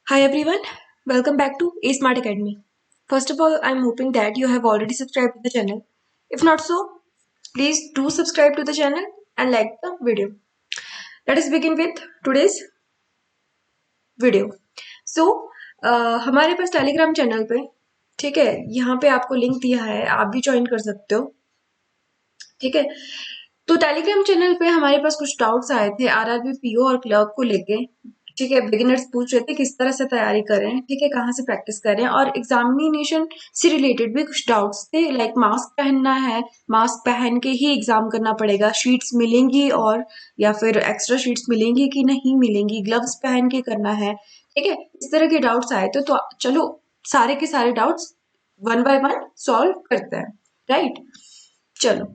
Hi everyone, welcome back to A Smart Academy. First of all, I'm hoping that you have already subscribed to the channel. If not so, please do subscribe to the channel and like the video. Let us begin with today's video so हमारे पास Telegram channel पे ठीक है, यहाँ पे आपको link दिया है, आप भी ज्वाइन कर सकते हो। ठीक है, तो टेलीग्राम चैनल पे हमारे पास कुछ डाउट्स आए थे आरआरबी पीओ और क्लर्क को लेके। ठीक है, बिगिनर्स पूछ रहे थे किस तरह से तैयारी करें, ठीक है, कहाँ से प्रैक्टिस करें, और एग्जामिनेशन से रिलेटेड भी कुछ डाउट्स थे, लाइक मास्क पहनना है, मास्क पहन के ही एग्जाम करना पड़ेगा, शीट्स मिलेंगी और या फिर एक्स्ट्रा शीट्स मिलेंगी कि नहीं मिलेंगी, ग्लव्स पहन के करना है। ठीक है, इस तरह के डाउट्स आए थे, तो चलो सारे के सारे doubts one by one solve करते हैं। राइट, चलो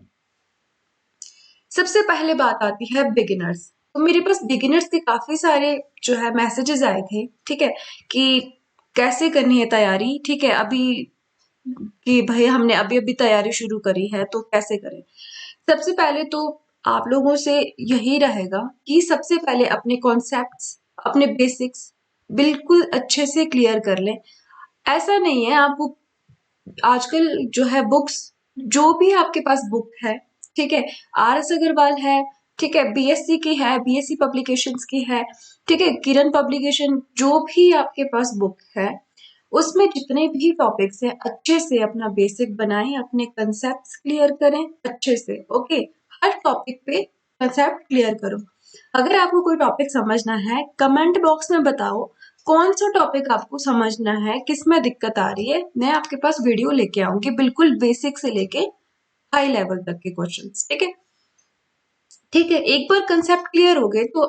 सबसे पहले बात आती है बिगिनर्स। तो मेरे पास बिगिनर्स के काफी सारे जो है मैसेजेस आए थे, ठीक है, कि कैसे करनी है तैयारी। ठीक है, अभी कि भाई हमने अभी अभी तैयारी शुरू करी है तो कैसे करें। सबसे पहले तो आप लोगों से यही रहेगा कि सबसे पहले अपने कॉन्सेप्ट्स, अपने बेसिक्स बिल्कुल अच्छे से क्लियर कर लें। ऐसा नहीं है आपको आजकल जो है बुक्स, जो भी आपके पास बुक है, ठीक है, आर एस अग्रवाल है, ठीक है, बीएससी की है, बीएससी पब्लिकेशंस की है, ठीक है, किरण पब्लिकेशन, जो भी आपके पास बुक है उसमें जितने भी टॉपिक्स हैं अच्छे से अपना बेसिक बनाएं, अपने कंसेप्ट क्लियर करें अच्छे से। ओके, हर टॉपिक पे कंसेप्ट क्लियर करो। अगर आपको कोई टॉपिक समझना है कमेंट बॉक्स में बताओ कौन सा टॉपिक आपको समझना है, किस में दिक्कत आ रही है, मैं आपके पास वीडियो लेके आऊंगी बिल्कुल बेसिक से लेके हाई लेवल तक के क्वेश्चंस। ठीक है, ठीक है, एक बार कंसेप्ट क्लियर हो गए तो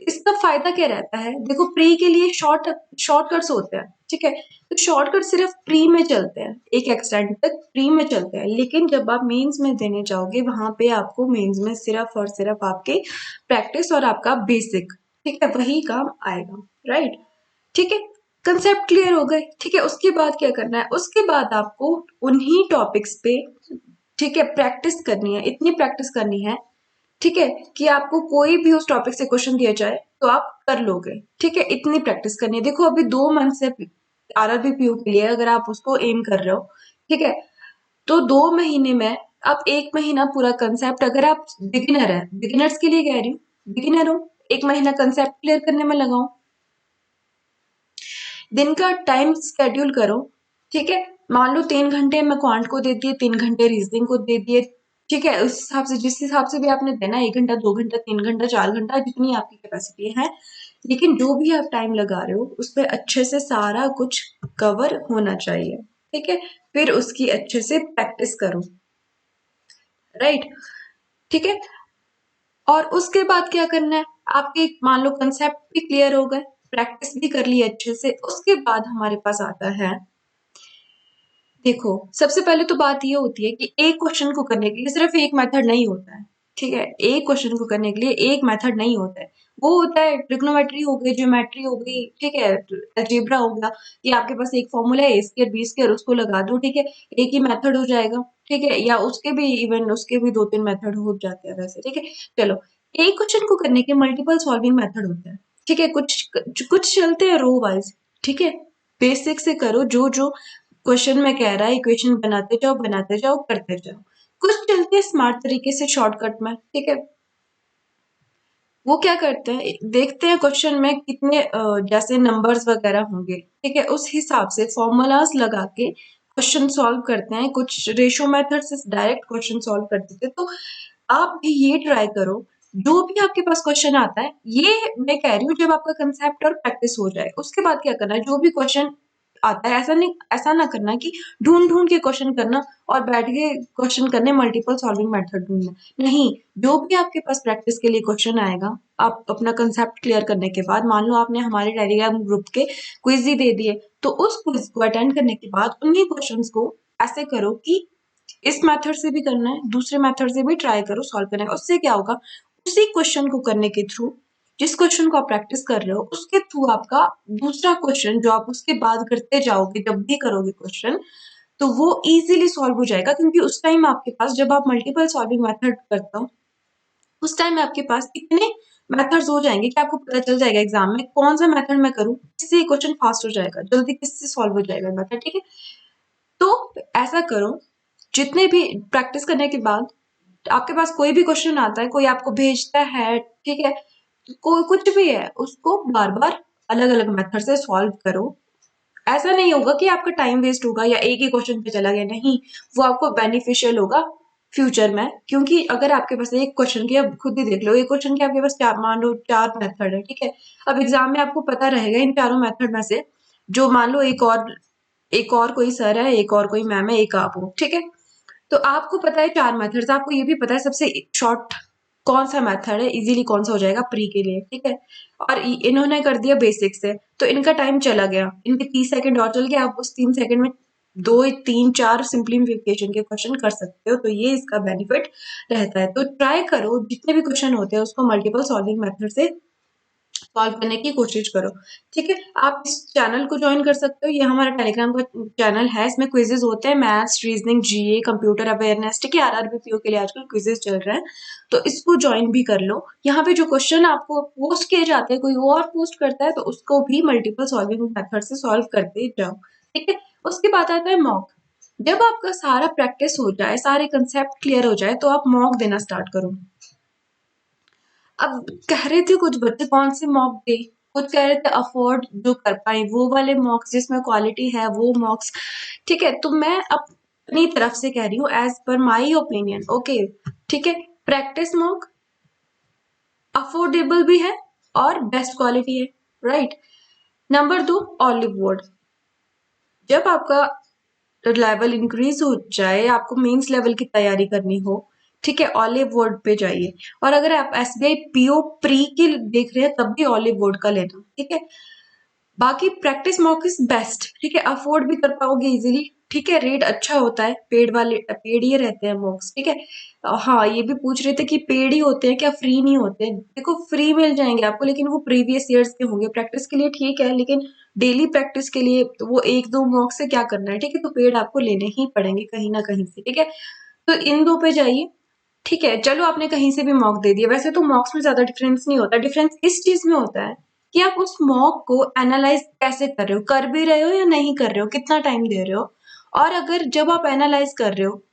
इसका फायदा क्या रहता है। देखो, प्री के लिए शॉर्टकट्स होते हैं, ठीक है, तो शॉर्टकट सिर्फ प्री में चलते हैं, एक एक्सटेंड तक प्री में चलते हैं, लेकिन जब आप मेंस में देने जाओगे वहां पे आपको मेंस में सिर्फ और सिर्फ आपके प्रैक्टिस और आपका बेसिक, ठीक है, वही काम आएगा। राइट, ठीक है, कंसेप्ट क्लियर हो गए। ठीक है, उसके बाद क्या करना है, उसके बाद आपको उन्हीं टॉपिक्स पे, ठीक है, प्रैक्टिस करनी है, इतनी प्रैक्टिस करनी है, ठीक है, कि आपको कोई भी उस टॉपिक से क्वेश्चन दिया जाए तो आप कर लोगे। ठीक है, इतनी प्रैक्टिस करनी है। देखो अभी 2 मंथ से आरआरबी पीयू के लिए अगर आप उसको एम कर रहे हो, ठीक है, तो 2 महीने में आप 1 महीना पूरा कंसेप्ट, अगर आप बिगिनर है, बिगिनर्स के लिए कह रही हूँ, बिगिनर हो, 1 महीना कंसेप्ट क्लियर करने में लगाओ। दिन का टाइम स्केड्यूल करो, ठीक है, मान लो 3 घंटे मैं क्वांट को दे दिए, 3 घंटे रीजनिंग को दे दिए, ठीक है, उस हिसाब से जिस हिसाब से भी आपने देना, 1 घंटा 2 घंटा 3 घंटा 4 घंटा जितनी आपकी कैपेसिटी है, लेकिन जो भी आप टाइम लगा रहे हो उस पर अच्छे से सारा कुछ कवर होना चाहिए। ठीक है, फिर उसकी अच्छे से प्रैक्टिस करो। राइट, ठीक है, और उसके बाद क्या करना है, आपके मान लो कंसेप्ट भी क्लियर हो गए, प्रैक्टिस भी कर ली अच्छे से, उसके बाद हमारे पास आता है, देखो सबसे पहले तो बात ये होती है कि एक क्वेश्चन को करने के लिए सिर्फ एक मेथड नहीं होता है। ठीक है, एक क्वेश्चन को करने के लिए एक मेथड नहीं होता है, वो होता है ट्रिग्नोमेट्री हो गई, ज्योमेट्री हो गई, ठीक है, अलजेब्रा हो गया, कि आपके पास एक फॉर्मूला है ए स्क्वायर बी स्क्वायर, उसको लगा दो, ठीक है, एक ही मेथड हो जाएगा। ठीक है, या उसके भी इवन उसके भी 2-3 मेथड हो जाते हैं वैसे। ठीक है, चलो, एक क्वेश्चन को करने के मल्टीपल सॉल्विंग मेथड होते हैं। ठीक है, कुछ चलते हैं रो वाइज। ठीक है, बेसिक से करो, जो जो क्वेश्चन में कह रहा है इक्वेशन बनाते जाओ करते जाओ। कुछ चलते हैं स्मार्ट तरीके से शॉर्टकट में। ठीक है, वो क्या करते हैं, देखते हैं क्वेश्चन में कितने जैसे नंबर्स वगैरह होंगे, ठीक है, उस हिसाब से फॉर्मूलाज लगा के क्वेश्चन सॉल्व करते हैं, कुछ रेशो मेथड से डायरेक्ट क्वेश्चन सॉल्व कर देते हैं। तो आप भी ये ट्राई करो, जो भी आपके पास क्वेश्चन आता है, ये मैं कह रही हूँ जब आपका कंसेप्ट और प्रैक्टिस हो जाए उसके बाद क्या करना है, जो भी क्वेश्चन आता है, ऐसा ना करना कि ढूंढ ढूंढ के क्वेश्चन करना और बैठ के क्वेश्चन करने, मल्टीपल सॉल्विंग मेथड ढूंढना। नहीं, जो भी आपके पास प्रैक्टिस के लिए क्वेश्चन आएगा, आप अपना कंसेप्ट क्लियर करने के बाद, मान लो आपने हमारे टेलीग्राम ग्रुप के क्विज ही दे दिए, तो उस क्विज को अटेंड करने के बाद उन्हीं क्वेश्चंस को ऐसे करो कि इस मेथड से भी करना है, दूसरे मेथड से भी ट्राई करो सॉल्व करने का। उससे क्या होगा, उसी क्वेश्चन को करने के थ्रू, जिस क्वेश्चन को आप प्रैक्टिस कर रहे हो उसके थ्रू आपका दूसरा क्वेश्चन जो आप उसके बाद करते जाओगे, जब भी करोगे क्वेश्चन, तो वो इजीली सॉल्व हो जाएगा, क्योंकि उस टाइम आपके पास, जब आप मल्टीपल सॉल्विंग मेथड करते हो, उस टाइम आपके पास इतने मेथड्स हो जाएंगे कि आपको पता चल जाएगा एग्जाम में कौन सा मेथड मैं करूँ, किससे क्वेश्चन फास्ट हो जाएगा, जल्दी किससे सॉल्व हो जाएगा मेथड, ठीक है। तो ऐसा करो, जितने भी प्रैक्टिस करने के बाद आपके पास कोई भी क्वेश्चन आता है, कोई आपको भेजता है, ठीक है, कोई कुछ भी है, उसको बार बार अलग अलग मेथड से सॉल्व करो। ऐसा नहीं होगा कि आपका टाइम वेस्ट होगा या एक ही क्वेश्चन पे चला गया, नहीं, वो आपको बेनिफिशियल होगा फ्यूचर में। क्योंकि अगर आपके पास एक क्वेश्चन की, अब खुद ही देख लो, एक क्वेश्चन के आपके पास चार, मान लो 4 मेथड है, ठीक है। अब एग्जाम में आपको पता रहेगा इन चारों मेथड में से, जो मान लो एक और कोई सर है, एक और कोई मैम है, एक आप हो, ठीक है। तो आपको पता है 4 मेथड्स, आपको ये भी पता है सबसे शॉर्ट कौन सा मेथड है, इजीली कौन सा हो जाएगा प्री के लिए, ठीक है। और इन्होंने कर दिया बेसिक से, तो इनका टाइम चला गया, इनके 30 सेकंड और चल गया, आप उस 3 सेकंड में 2 3 4 सिंप्लीफिकेशन के क्वेश्चन कर सकते हो। तो ये इसका बेनिफिट रहता है। तो ट्राई करो, जितने भी क्वेश्चन होते हैं उसको मल्टीपल सॉल्विंग मेथड से सॉल्व करने की कोशिश करो, ठीक है। आप इस चैनल को ज्वाइन कर सकते हो, ये हमारा टेलीग्राम का चैनल है, इसमें क्विजेज होते हैं, मैथ्स, रीजनिंग, जीए, कंप्यूटर अवेयरनेस, ठीक है। आरआरबी पीओ के लिए आजकल क्विजेज चल रहे हैं, तो इसको ज्वाइन भी कर लो। यहाँ पे जो क्वेश्चन आपको पोस्ट किए जाते हैं, कोई और पोस्ट करता है, तो उसको भी मल्टीपल सॉल्विंग मेथड से सॉल्व करते जाओ, ठीक है। उसके बाद आता है मॉक। जब आपका सारा प्रैक्टिस हो जाए, सारे कंसेप्ट क्लियर हो जाए, तो आप मॉक देना स्टार्ट करो। अब कह रहे थे कुछ बच्चे कौन से मॉक दे, कुछ कह रहे थे अफोर्ड जो कर पाए वो वाले मॉक्स जिसमें क्वालिटी है वो मॉक्स, ठीक है। तो मैं अपनी तरफ से कह रही हूँ as per my opinion, okay, ठीक है। प्रैक्टिस मॉक अफोर्डेबल भी है और बेस्ट क्वालिटी है, राइट। Number 2, olive would. जब आपका लेवल इंक्रीज हो जाए, आपको मेंस लेवल की तैयारी करनी हो, ठीक है, ऑलिव वुड पे जाइए। और अगर आप एसबीआई पीओ प्री के देख रहे हैं तब भी ऑलिव वुड का लेना, ठीक है। बाकी प्रैक्टिस मॉक इज बेस्ट, ठीक है, अफोर्ड भी कर पाओगे इजीली, ठीक है। रेट अच्छा होता है, पेड वाले पेड ही रहते हैं मॉक्स, ठीक है। हाँ, ये भी पूछ रहे थे कि पेड ही होते हैं क्या, फ्री नहीं होते। देखो फ्री मिल जाएंगे आपको, लेकिन वो प्रीवियस ईयर्स के होंगे, प्रैक्टिस के लिए ठीक है, लेकिन डेली प्रैक्टिस के लिए तो वो 1-2 मॉक से क्या करना है, ठीक है। तो पेड आपको लेने ही पड़ेंगे कहीं ना कहीं से, ठीक है। तो इन 2 पे जाइए, ठीक है। चलो आपने कहीं से भी मॉक दे दिया, वैसे तो मॉक्स में ज्यादा डिफरेंस नहीं होता, डिफरेंस इस चीज में होता है कि आप उस मॉक को एनालाइज कैसे कर रहे हो, कर भी रहे हो या नहीं कर रहे हो, कितना टाइम दे रहे हो। और अगर जब आप एनालाइज कर रहे हो,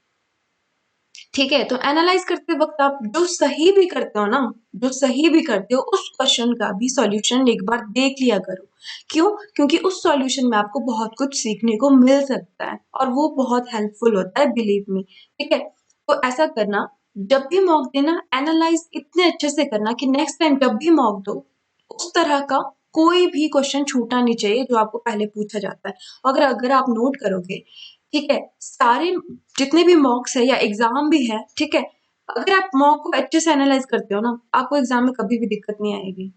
ठीक है, तो एनालाइज करते वक्त आप जो सही भी करते हो ना, जो सही भी करते हो उस क्वेश्चन का भी सॉल्यूशन एक बार देख लिया करो। क्यों? क्योंकि उस सॉल्यूशन में आपको बहुत कुछ सीखने को मिल सकता है और वो बहुत हेल्पफुल होता है, बिलीव मी, ठीक है। तो ऐसा करना, जब भी मॉक देना एनालाइज इतने अच्छे से करना कि नेक्स्ट टाइम जब भी मॉक दो, उस तरह का कोई भी क्वेश्चन छूटना नहीं चाहिए जो आपको पहले पूछा जाता है। अगर अगर आप नोट करोगे, ठीक है, सारे जितने भी मॉक्स है या एग्जाम भी है, ठीक है, अगर आप मॉक को अच्छे से एनालाइज करते हो ना, आपको एग्जाम में कभी भी दिक्कत नहीं आएगी,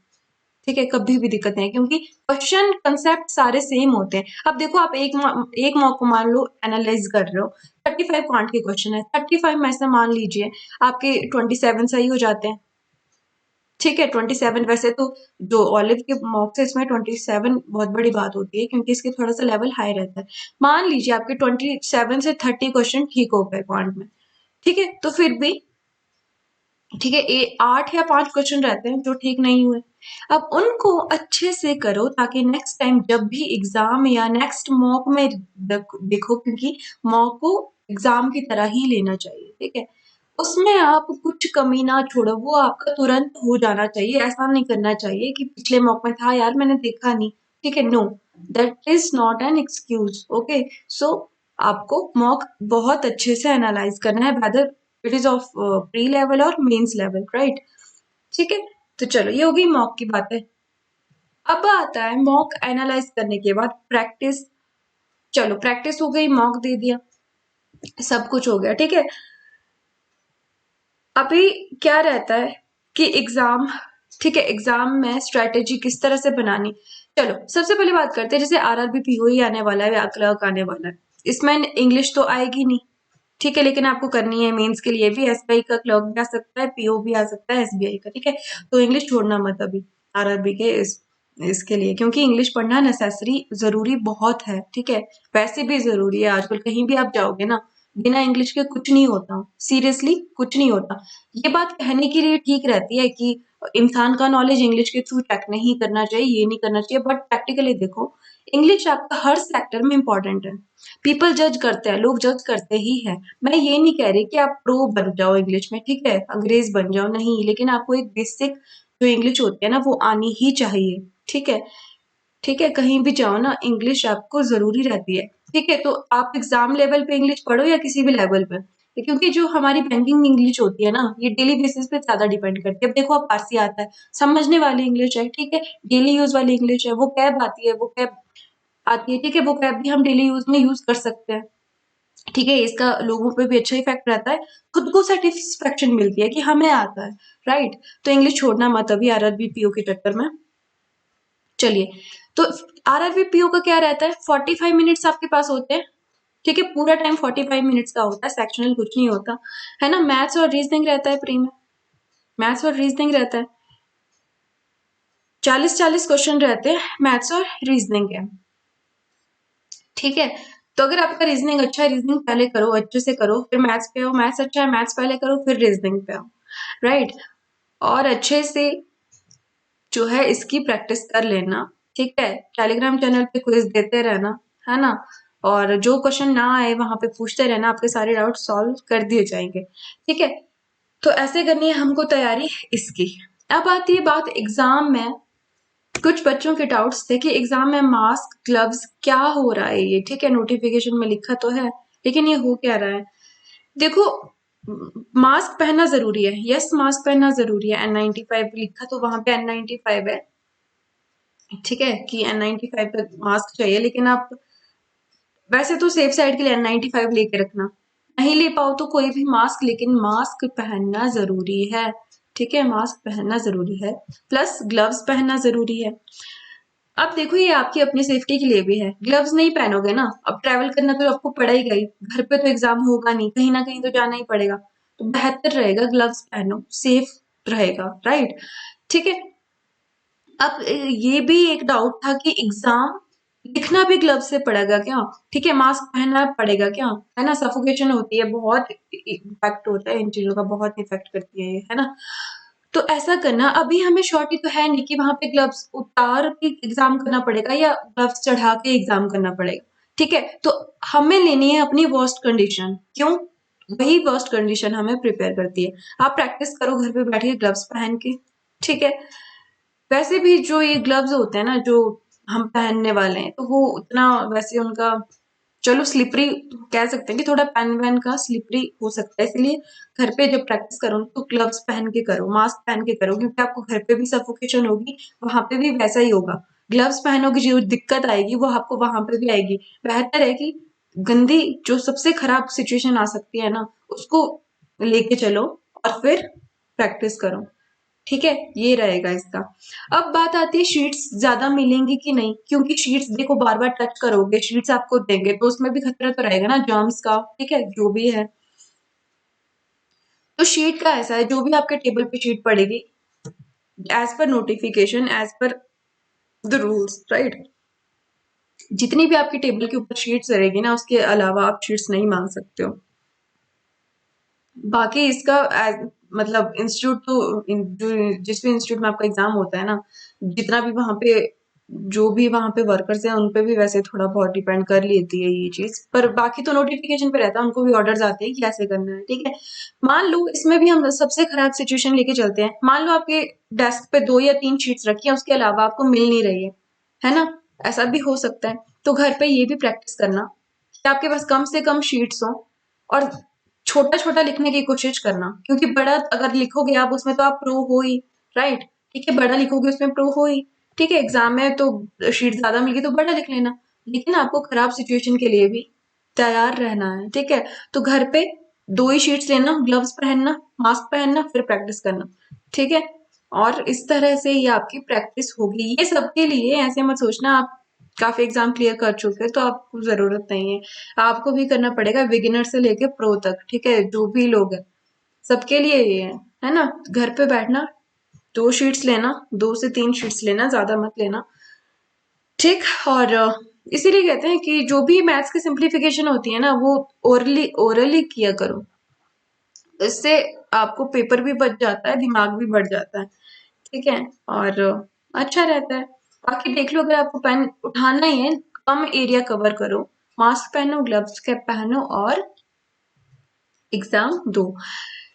ठीक है, कभी भी दिक्कत नहीं है, क्योंकि क्वेश्चन कंसेप्ट सारे सेम होते हैं। अब देखो आप एक मॉक को मान लो एनालाइज कर रहे हो, 35 पार्ट के क्वेश्चन है, 35 में से मान लीजिए आपके 27 सही हो जाते हैं, ठीक है। 27, वैसे तो जो ऑलिव के मॉक्स है इसमें 27 बहुत बड़ी बात होती है, क्योंकि इसके थोड़ा सा लेवल हाई रहता है। मान लीजिए आपके 27 से 30 क्वेश्चन ठीक हो गए क्वांट में, ठीक है, तो फिर भी ठीक है, 8 या 5 क्वेश्चन रहते हैं जो ठीक नहीं हुए। अब उनको अच्छे से करो ताकि नेक्स्ट टाइम जब भी एग्जाम या नेक्स्ट मॉक में देखो, क्योंकि मॉक को एग्जाम की तरह ही लेना चाहिए, ठीक है। उसमें आप कुछ कमी ना छोड़ो, वो आपका तुरंत हो जाना चाहिए। ऐसा नहीं करना चाहिए कि पिछले मॉक में था यार मैंने देखा नहीं, ठीक है, no, that is not an excuse, okay. So आपको मॉक बहुत अच्छे से एनालाइज करना है, whether it is of pre level और मेंस लेवल, राइट, ठीक है। तो चलो ये होगी मॉक की बातें। अब आता है मॉक एनालाइज करने के बाद प्रैक्टिस। चलो प्रैक्टिस हो गई, मॉक दे दिया, सब कुछ हो गया, ठीक है। अभी क्या रहता है कि एग्जाम, ठीक है, एग्जाम में स्ट्रेटेजी किस तरह से बनानी। चलो सबसे पहले बात करते हैं, जैसे आरआरबी पीओ ही आने वाला है या क्लर्क आने वाला है, इसमें इंग्लिश तो आएगी नहीं, ठीक है, लेकिन आपको करनी है मेंस के लिए भी। एसबीआई का क्लर्क भी आ सकता है, पीओ भी आ सकता है एसबीआई का, ठीक है। तो इंग्लिश छोड़ना मत अभी आरआरबी के इसके लिए, क्योंकि इंग्लिश पढ़ना नेसेसरी जरूरी बहुत है, ठीक है। वैसे भी जरूरी है, आजकल कहीं भी आप जाओगे ना, बिना इंग्लिश के कुछ नहीं होता, सीरियसली कुछ नहीं होता। ये बात कहने के लिए ठीक रहती है कि इंसान का नॉलेज इंग्लिश के थ्रू चेक नहीं करना चाहिए, ये नहीं करना चाहिए, बट प्रैक्टिकली देखो इंग्लिश आपका हर सेक्टर में इंपॉर्टेंट है। पीपल जज करते हैं, लोग जज करते ही है। मैं ये नहीं कह रही कि आप प्रो बन जाओ इंग्लिश में, ठीक है, अंग्रेज बन जाओ, नहीं, लेकिन आपको एक बेसिक जो इंग्लिश होती है ना वो आनी ही चाहिए, ठीक है। ठीक है, कहीं भी जाओ ना इंग्लिश आपको जरूरी रहती है, ठीक है। तो आप एग्जाम लेवल पे इंग्लिश पढ़ो या किसी भी लेवल पे, क्योंकि जो हमारी बैंकिंग इंग्लिश होती है ना ये डेली बेसिस पे ज्यादा डिपेंड करती है। अब देखो आप फारसी आता है, समझने वाली इंग्लिश है, ठीक है, डेली यूज वाली इंग्लिश है, वो कैब आती है, वो कैब आती है, ठीक है, वो कैब भी हम डेली यूज में यूज कर सकते हैं, ठीक है। इसका लोगों पे भी अच्छा इफेक्ट रहता है, खुद को सेटिस्फेक्शन मिलती है कि हमें आता है, राइट। तो इंग्लिश छोड़ना मत अभी आरआरबी पीओ के चक्कर में। चलिए, तो आरआरबी पीओ का क्या रहता है, 45 मिनट्स आपके पास होते हैं, ठीक है, पूरा टाइम 45 मिनट्स का होता है, सेक्शनल कुछ नहीं होता है ना। मैथ्स और रीजनिंग रहता है प्री में, मैथ्स और रीजनिंग रहता है, 40-40 क्वेश्चन रहते हैं मैथ्स और रीजनिंग के, ठीक है। तो अगर आपका रीजनिंग अच्छा है, रीजनिंग पहले करो, अच्छे से करो, फिर मैथ्स पे आओ, मैथ्स अच्छा है, मैथ्स पहले करो, फिर रीजनिंग पे आओ, राइट। और अच्छे से जो है इसकी प्रैक्टिस कर लेना, ठीक है। टेलीग्राम चैनल पे क्विज देते रहना, है ना, और जो क्वेश्चन ना आए वहां पे पूछते रहना, आपके सारे डाउट सॉल्व कर दिए जाएंगे, ठीक है। तो ऐसे करनी है हमको तैयारी इसकी। अब आती है बात एग्जाम में, कुछ बच्चों के डाउट्स थे कि एग्जाम में मास्क ग्लव्स क्या हो रहा है ये, ठीक है, नोटिफिकेशन में लिखा तो है लेकिन ये हो क्या रहा है। देखो, मास्क पहनना जरूरी है, यस मास्क पहनना जरूरी है, N95 लिखा तो वहां पे N95 है, ठीक है, कि N95 का मास्क चाहिए, लेकिन आप वैसे तो सेफ साइड के लिए N95 लेके रखना, नहीं ले पाओ तो कोई भी मास्क, लेकिन मास्क पहनना जरूरी है, ठीक है, मास्क पहनना जरूरी है, प्लस ग्लव्स पहनना जरूरी है। अब देखो ये आपकी अपनी सेफ्टी के लिए भी है, ग्लव्स नहीं पहनोगे ना, अब ट्रैवल करना तो आपको पड़ेगा ही, घर पे तो एग्जाम होगा नहीं, कहीं ना कहीं तो जाना ही पड़ेगा, तो बेहतर रहेगा ग्लव्स पहनो, सेफ रहेगा, राइट, ठीक है। अब ये भी एक डाउट था कि एग्जाम लिखना भी ग्लव से पड़ेगा क्या, ठीक है, मास्क पहनना पड़ेगा क्या, है ना, सफोकेशन होती है, बहुत इफेक्ट होता है इन चीजों का, बहुत इफेक्ट करती है ये, है ना। तो ऐसा करना, अभी हमें श्योरिटी तो है नहीं कि वहां पे ग्लव्स उतार के एग्जाम करना पड़ेगा या ग्लव्स चढ़ा के एग्जाम करना पड़ेगा, ठीक है। तो हमें लेनी है अपनी वर्स्ट कंडीशन, क्यों, वही वर्स्ट कंडीशन हमें प्रिपेयर करती है। आप प्रैक्टिस करो घर पे बैठ के ग्लव्स पहन के, ठीक है। वैसे भी जो ये ग्लव्स होते हैं ना जो हम पहनने वाले हैं, तो वो उतना वैसे उनका, चलो स्लिपरी कह सकते हैं कि थोड़ा पेन वेन का स्लिपरी हो सकता है, इसलिए घर पे जब प्रैक्टिस करो तो ग्लव्स पहन के करो, मास्क पहन के करो, क्योंकि आपको घर पे भी सफोकेशन होगी, वहां पे भी वैसा ही होगा। ग्लव्स पहनोगे जो दिक्कत आएगी वो आपको वहां पे भी आएगी। बेहतर है कि गंदी जो सबसे खराब सिचुएशन आ सकती है ना उसको लेके चलो और फिर प्रैक्टिस करो, ठीक है, ये रहेगा इसका। अब बात आती है शीट्स ज्यादा मिलेंगी कि नहीं, क्योंकि शीट्स देखो बार बार टच करोगे, शीट्स आपको देंगे तो उसमें भी खतरा तो रहेगा ना जर्म्स का, ठीक है, जो भी है। तो शीट का ऐसा है, जो भी आपके टेबल पे शीट पड़ेगी, as per notification, as per the rules, right, जितनी भी आपकी टेबल के ऊपर शीट्स रहेगी ना उसके अलावा आप शीट्स नहीं मांग सकते हो। बाकी इसका मतलब इंस्टीट्यूट तो जो जिस भी इंस्टीट्यूट में आपका एग्जाम होता है ना, जितना भी वहां पे जो भी वहां पे वर्कर्स हैं उन पे भी वैसे थोड़ा बहुत डिपेंड कर लेती है ये चीज, पर बाकी तो नोटिफिकेशन पे रहता है, उनको भी ऑर्डर्स आते हैं कि कैसे करना है, ठीक है। मान लो इसमें भी हम सबसे खराब सिचुएशन लेके चलते हैं, मान लो आपके डेस्क पे 2 या 3 शीट्स रखी है, उसके अलावा आपको मिल नहीं रही है ना, ऐसा भी हो सकता है। तो घर पे ये भी प्रैक्टिस करना कि आपके पास कम से कम शीट्स हो, और छोटा छोटा लिखने की कोशिश करना, क्योंकि बड़ा अगर लिखोगे आप उसमें तो आप प्रो हो ही, राइट, ठीक है, बड़ा लिखोगे उसमें प्रो हो ही, ठीक है। एग्जाम में तो शीट ज्यादा मिलेगी तो बड़ा लिख लेना, लेकिन आपको खराब सिचुएशन के लिए भी तैयार रहना है, ठीक है। तो घर पे 2 ही शीट्स लेना, ग्लव्स पहनना, मास्क पहनना, फिर प्रैक्टिस करना, ठीक है। और इस तरह से ये आपकी प्रैक्टिस होगी, ये सबके लिए, ऐसे मत सोचना आप काफी एग्जाम क्लियर कर चुके हैं तो आपको जरूरत नहीं है, आपको भी करना पड़ेगा बिगिनर से लेके प्रो तक, ठीक है, जो भी लोग हैं सबके लिए ये है ना। घर पे बैठना, 2 शीट्स लेना, 2 से 3 शीट्स लेना, ज्यादा मत लेना, ठीक। और इसीलिए कहते हैं कि जो भी मैथ्स की सिंप्लीफिकेशन होती है ना वो ओरली ओरली किया करो, इससे आपको पेपर भी बच जाता है, दिमाग भी बढ़ जाता है, ठीक है, और अच्छा रहता है। बाकी देख लो, अगर आपको पेन उठाना ही है, कम एरिया कवर करो, मास्क पहनो, ग्लव्स कैप पहनो और एग्जाम दो।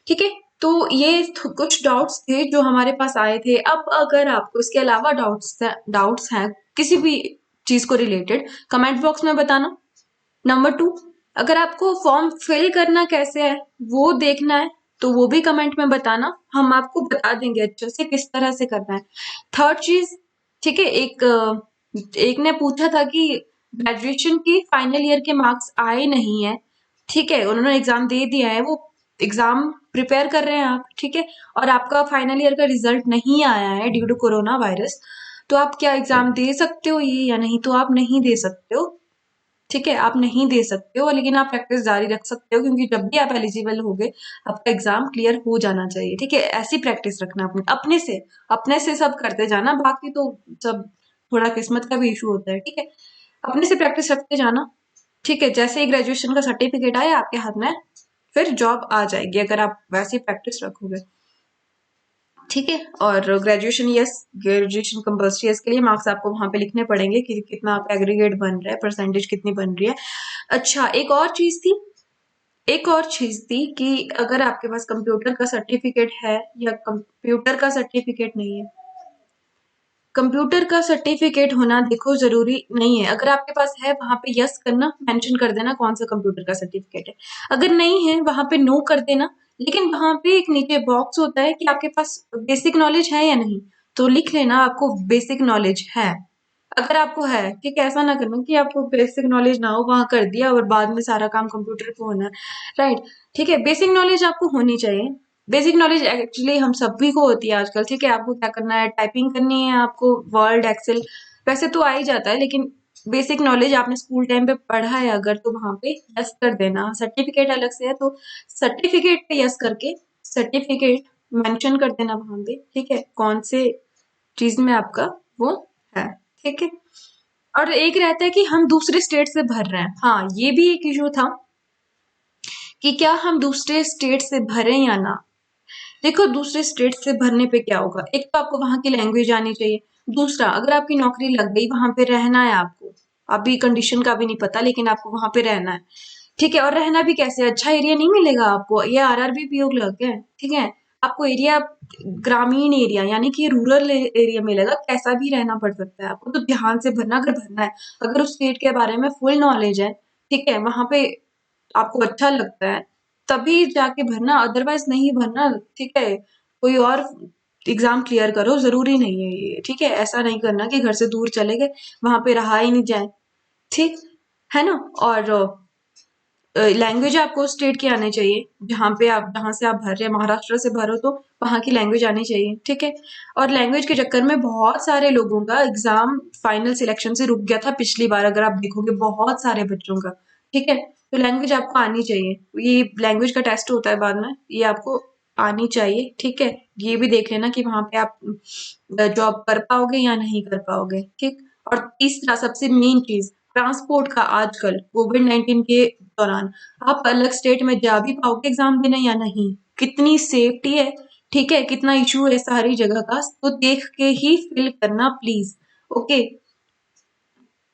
ठीक है, तो ये कुछ डाउट्स थे जो हमारे पास आए थे। अब अगर आपको इसके अलावा डाउट्स हैं किसी भी चीज को रिलेटेड, कमेंट बॉक्स में बताना। नंबर 2, अगर आपको फॉर्म फिल करना कैसे है वो देखना है तो वो भी कमेंट में बताना, हम आपको बता देंगे अच्छे से किस तरह से करना है। थर्ड चीज, ठीक है, एक ने पूछा था कि ग्रेजुएशन की फाइनल ईयर के मार्क्स आए नहीं है। ठीक है, उन्होंने एग्जाम दे दिया है, वो एग्जाम प्रिपेयर कर रहे हैं आप, ठीक है, और आपका फाइनल ईयर का रिजल्ट नहीं आया है ड्यू टू कोरोना वायरस, तो आप क्या एग्जाम दे सकते हो ये या नहीं? तो आप नहीं दे सकते हो। ठीक है, आप नहीं दे सकते हो, लेकिन आप प्रैक्टिस जारी रख सकते हो, क्योंकि जब भी आप एलिजिबल होगे आपका एग्जाम क्लियर हो जाना चाहिए। ठीक है, ऐसी प्रैक्टिस रखना अपने से सब करते जाना, बाकी तो सब थोड़ा किस्मत का भी इशू होता है। ठीक है, अपने से प्रैक्टिस रखते जाना। ठीक है, जैसे ही ग्रेजुएशन का सर्टिफिकेट आया आपके हाथ में, फिर जॉब आ जाएगी अगर आप वैसी प्रैक्टिस रखोगे। ठीक है, और ग्रेजुएशन कंपल्सरी है, इसके लिए मार्क्स आपको वहां पे लिखने पड़ेंगे कि कितना आप एग्रीगेट बन रहा है, परसेंटेज कितनी बन रही है। अच्छा, एक और चीज थी कि अगर आपके पास कंप्यूटर का सर्टिफिकेट है या कंप्यूटर का सर्टिफिकेट नहीं है, कंप्यूटर का सर्टिफिकेट होना देखो जरूरी नहीं है। अगर आपके पास है वहां पे यस करना, मेंशन कर देना कौन सा कंप्यूटर का सर्टिफिकेट है। अगर नहीं है वहां पे नो कर देना, लेकिन वहां पे एक नीचे बॉक्स होता है कि आपके पास बेसिक नॉलेज है या नहीं, तो लिख लेना आपको बेसिक नॉलेज है। अगर आपको है, ठीक है, ऐसा ना करना कि आपको बेसिक नॉलेज ना हो, वहां कर दिया और बाद में सारा काम कंप्यूटर पे होना है। राइट, ठीक है, बेसिक नॉलेज आपको होनी चाहिए। बेसिक नॉलेज एक्चुअली हम सभी को होती है आजकल। ठीक है, आपको क्या करना है, टाइपिंग करनी है आपको, वर्ड एक्सेल वैसे तो आ ही जाता है, लेकिन बेसिक नॉलेज आपने स्कूल टाइम पे पढ़ा है अगर, तो वहां पे यस कर देना। सर्टिफिकेट अलग से है तो सर्टिफिकेट पे यस करके सर्टिफिकेट मेंशन कर देना वहां पे। ठीक है, कौन से चीज में आपका वो है। ठीक है, और एक रहता है कि हम दूसरे स्टेट से भर रहे हैं, हाँ ये भी एक इशू था कि क्या हम दूसरे स्टेट से भरें या ना। देखो, दूसरे स्टेट से भरने पे क्या होगा, एक तो आपको वहां की लैंग्वेज आनी चाहिए, दूसरा अगर आपकी नौकरी लग गई, वहां पे रहना है आपको, अभी कंडीशन का भी नहीं पता लेकिन आपको वहां पे रहना है। ठीक है, और रहना भी कैसे, अच्छा एरिया नहीं मिलेगा आपको, ये आरआरबी पीओ लग है। ठीक है, आपको एरिया ग्रामीण एरिया यानी कि रूरल एरिया मिलेगा, कैसा भी रहना पड़ सकता है आपको, तो ध्यान से भरना अगर भरना है। अगर उस स्टेट के बारे में फुल नॉलेज है, ठीक है, वहां पे आपको अच्छा लगता है, तभी जाके भरना, अदरवाइज नहीं भरना। ठीक है, कोई और एग्जाम क्लियर करो, जरूरी नहीं है ये। ठीक है, ऐसा नहीं करना कि घर से दूर चले गए, वहां पे रहा ही नहीं जाए। ठीक है ना, और लैंग्वेज आपको स्टेट की आनी चाहिए, जहां से आप भर रहे हैं, महाराष्ट्र से भरो तो वहां की लैंग्वेज आनी चाहिए। ठीक है, और लैंग्वेज के चक्कर में बहुत सारे लोगों का एग्जाम फाइनल सिलेक्शन से रुक गया था पिछली बार, अगर आप देखोगे बहुत सारे बच्चों का। ठीक है, तो लैंग्वेज आपको आनी चाहिए, ये लैंग्वेज का टेस्ट होता है बाद में, ये आपको आनी चाहिए। ठीक है, ये भी देख लेना कि वहां पे आप जॉब कर पाओगे या नहीं कर पाओगे। ठीक, और तीसरा सबसे मेन चीज, ट्रांसपोर्ट का आजकल कोविड-19 के दौरान आप अलग स्टेट में जा भी पाओगे एग्जाम देने या नहीं, कितनी सेफ्टी है, ठीक है, कितना इशू है सारी जगह का, तो देख के ही फिल करना प्लीज। ओके,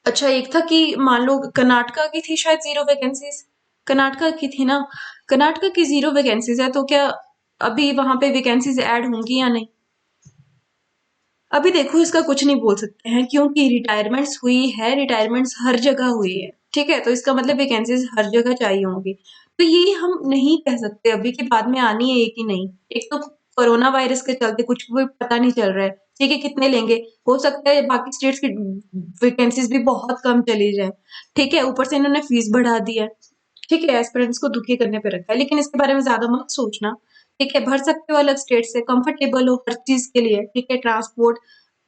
अच्छा, एक था कि मान लो कर्नाटका की थी शायद जीरो वैकेंसीज, कर्नाटका की थी ना, कर्नाटका की जीरो वैकेंसीज है, तो क्या अभी वहां पे वैकेंसीज ऐड होंगी या नहीं? अभी देखो, इसका कुछ नहीं बोल सकते हैं क्योंकि रिटायरमेंट्स हुई है, रिटायरमेंट्स हर जगह हुई है। ठीक है, तो इसका मतलब वैकेंसीज हर जगह चाहिए होंगी, तो ये हम नहीं कह सकते अभी कि बाद में आनी है कि नहीं। एक तो कोरोना वायरस के चलते कुछ भी पता नहीं चल रहा है। ठीक है, कितने लेंगे, हो सकता है बाकी स्टेट्स की वैकेंसीज भी बहुत कम चली जाए। ठीक है, ऊपर से इन्होंने फीस बढ़ा दी है। ठीक है, एस्पिरेंट्स को दुखी करने पे रखा है, लेकिन इसके बारे में ज्यादा मत सोचना। ठीक है, भर सकते हो अलग स्टेट से, कंफर्टेबल हो हर चीज के लिए। ठीक है, ट्रांसपोर्ट,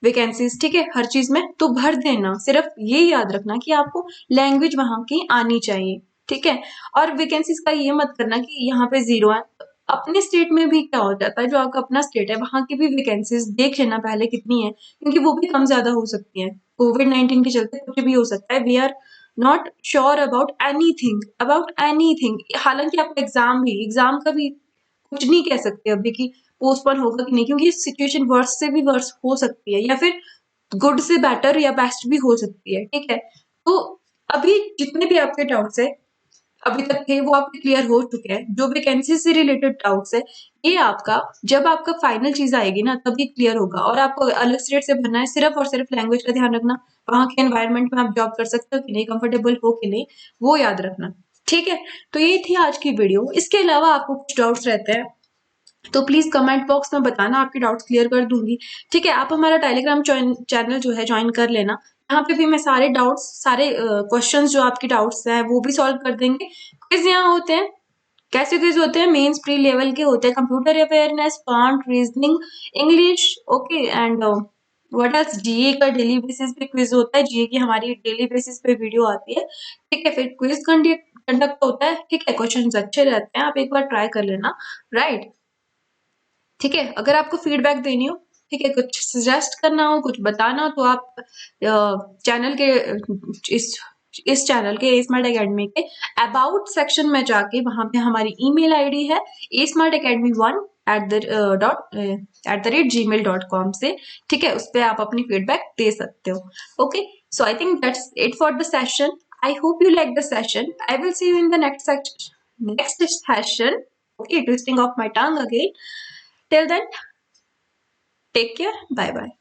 वैकेंसीज, ठीक है, हर चीज में तो भर देना, सिर्फ ये याद रखना कि आपको लैंग्वेज वहां की आनी चाहिए। ठीक है, और वैकेंसीज का ये मत करना कि यहाँ पे जीरो है। अपने स्टेट में भी क्या हो जाता है, जो आपका अपना स्टेट है वहां की भी वैकेंसीज देख लेना पहले कितनी है, क्योंकि वो भी कम ज्यादा हो सकती है। कोविड-19 के चलते कुछ भी हो सकता है, we are not sure about anything. हालांकि आपका एग्जाम का भी कुछ नहीं कह सकते अभी कि पोस्टपोन होगा कि नहीं, क्योंकि सिचुएशन वर्स से भी वर्स हो सकती है या फिर गुड से बेटर या बेस्ट भी हो सकती है, ठीक है। तो अभी जितने भी आपके डाउट्स है अभी तक थे वो आपके क्लियर हो चुके हैं। जो वैकेंसी से रिलेटेड डाउट्स है ये आपका जब आपका फाइनल चीज आएगी ना तभी क्लियर होगा, और आपको अलग से रेट से भरना है। सिर्फ और सिर्फ लैंग्वेज का ध्यान रखना, वहां के एनवायरनमेंट में आप जॉब कर सकते हो कि नहीं, कंफर्टेबल हो कि नहीं, वो याद रखना, ठीक है। तो ये थी आज की वीडियो। इसके अलावा आपको कुछ डाउट्स रहते हैं तो प्लीज कमेंट बॉक्स में बताना, आपके डाउट्स क्लियर कर दूंगी, ठीक है। आप हमारा टेलीग्राम चैनल जो है ज्वाइन कर लेना। यहाँ पे भी मैं सारे डाउट्स, सारे क्वेश्चंस जो आपके डाउट्स हैं वो भी सॉल्व कर देंगे। क्विज यहाँ होते हैं, कैसे क्विज होते हैं, मेंस प्री लेवल के होते हैं, computer awareness, quant, reasoning, English, okay, and what else, GA का डेली बेसिस पे क्विज होता है। जीए की हमारी डेली बेसिस पे वीडियो आती है, ठीक है। फिर क्विज कंडक्ट होता है, ठीक है। क्वेश्चंस अच्छे रहते हैं, आप एक बार ट्राई कर लेना, राइट, ठीक है। अगर आपको फीडबैक देनी हो, ठीक है, कुछ सजेस्ट करना हो, कुछ बताना हो, तो आप चैनल के इस चैनल के ए स्मार्ट अकेडमी के अबाउट सेक्शन में जाके वहां पे हमारी ईमेल आईडी है asmartacademy1@gmail.com से, ठीक है, उस पर आप अपनी फीडबैक दे सकते हो। Okay, so I think that's it for the session. I hope you like the session. I will see you in the next session. Okay, twisting of my tongue again. Till then, take care. Bye bye.